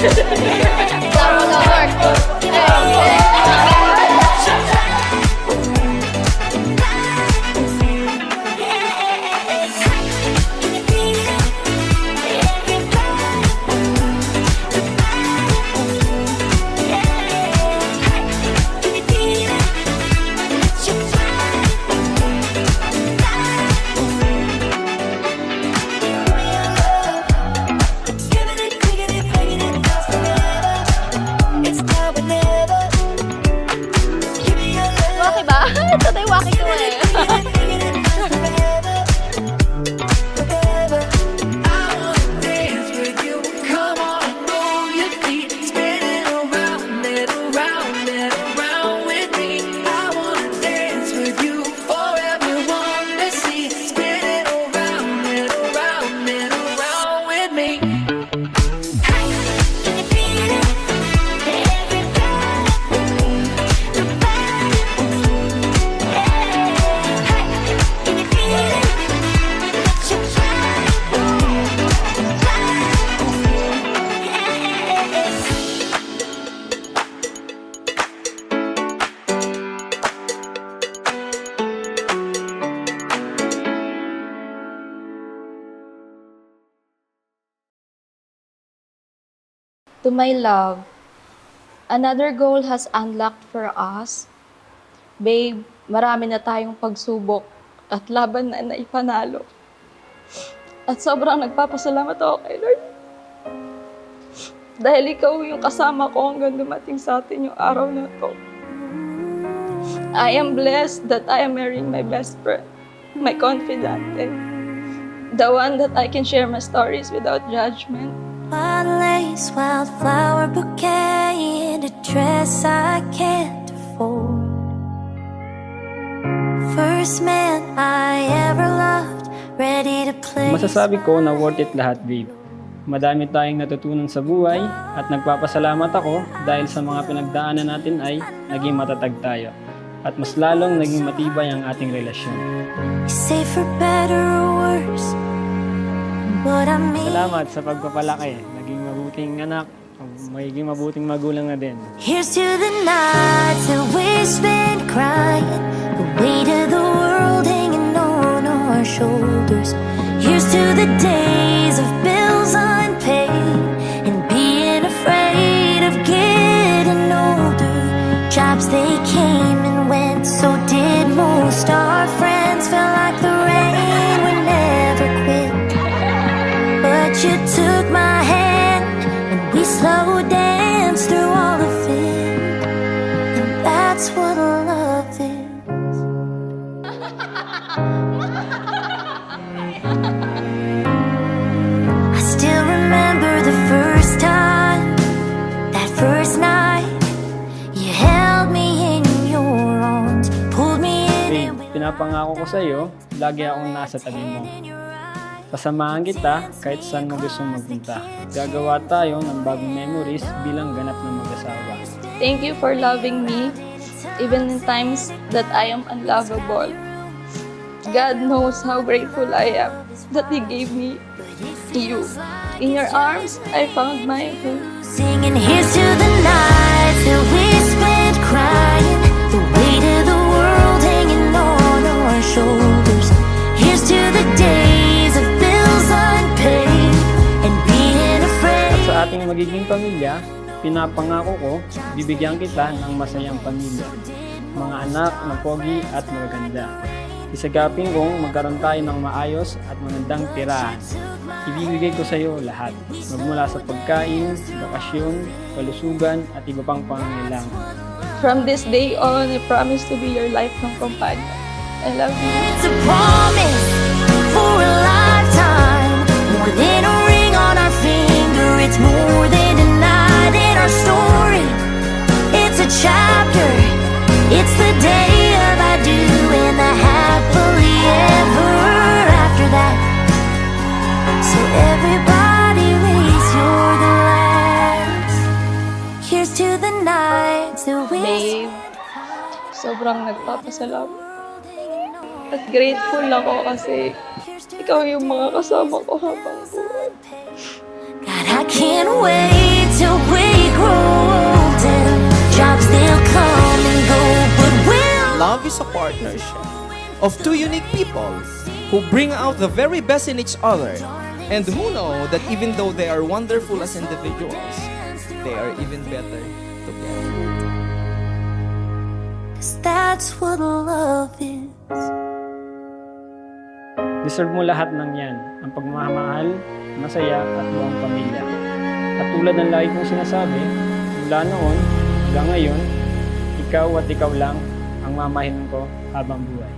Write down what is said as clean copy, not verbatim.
Laro na work. Waki ba? Ito tayo waki ko eh. To my love, another goal has unlocked for us. Babe, marami na tayong pagsubok at laban na naipanalo. At sobrang nagpapasalamat ako kay Lord. Dahil ikaw yung kasama ko hanggang dumating sa atin yung araw na to. I am blessed that I am marrying my best friend, my confidante. The one that I can share my stories without judgment. Wild lace, wildflower bouquet, and a dress I can't afford. First man I ever loved, ready to play. Masasabi ko na worth it lahat, babe. Madami tayong natutunan sa buhay at nagpapasalamat ako dahil sa mga pinagdaanan natin ay naging matatag tayo at mas lalong naging matibay ang ating relasyon. Say for better or worse, what I mean. Salamat sa pagpapalaki. Naging mabuting anak, magiging mabuting magulang na din. Here's to the nights that we spent crying, the weight of the world hanging on our shoulders. Here's to the days of bills unpaid and being afraid of getting older. Jobs they came and went, so did most. Our friends felt like the rain, we never quit. But you took my hand and we slow danced through all of it. And that's what love is. I still remember the first time, that first night, you held me in your arms, pulled me in. Babe, pinapangako ko sa iyo, lagi akong nasa tabi mo. Kasamahan kita kahit saan mo gustong magpunta. Gagawa tayo ng bagong memories bilang ganap na mag-asawa. Thank you for loving me, even in times that I am unlovable. God knows how grateful I am that He gave me you. In your arms, I found my home. Singing here's to the nights that we spent crying, the weight of the world hanging on our shoulders. Here's to the days of bills unpaid and being afraid. At sa ating magiging pamilya, pinapangako ko, bibigyan kita ng masayang pamilya. Mga anak na pogi at magaganda. Isagapin kong magkaroon tayo ng maayos at magandang tirahan. Ibibigay ko sa iyo lahat, magmula sa pagkain, bakasyon, kalusugan at iba pang pangangailangan. From this day on, I promise to be your lifelong companion. I love you. It's a promise for a lifetime, more than a ring on our finger. It's more than a night in our story. It's a chapter. It's the day of I do and the happily ever after that. So everybody raise your glass. Here's to the nights that we. Babe, sobrang nagpapasalamat. At grateful ako kasi ikaw yung mga kasama ko habang buhay. God, I can't wait till love is a partnership of two unique people who bring out the very best in each other and who know that even though they are wonderful as individuals, they are even better together. 'Cause that's what love is. Deserve mo lahat ng yan, ang pagmamahal, masaya at buong pamilya. At tulad ng lagi kong sinasabi, mula noon hanggang ngayon, ikaw at ikaw lang ang mamahalin ko habang buhay.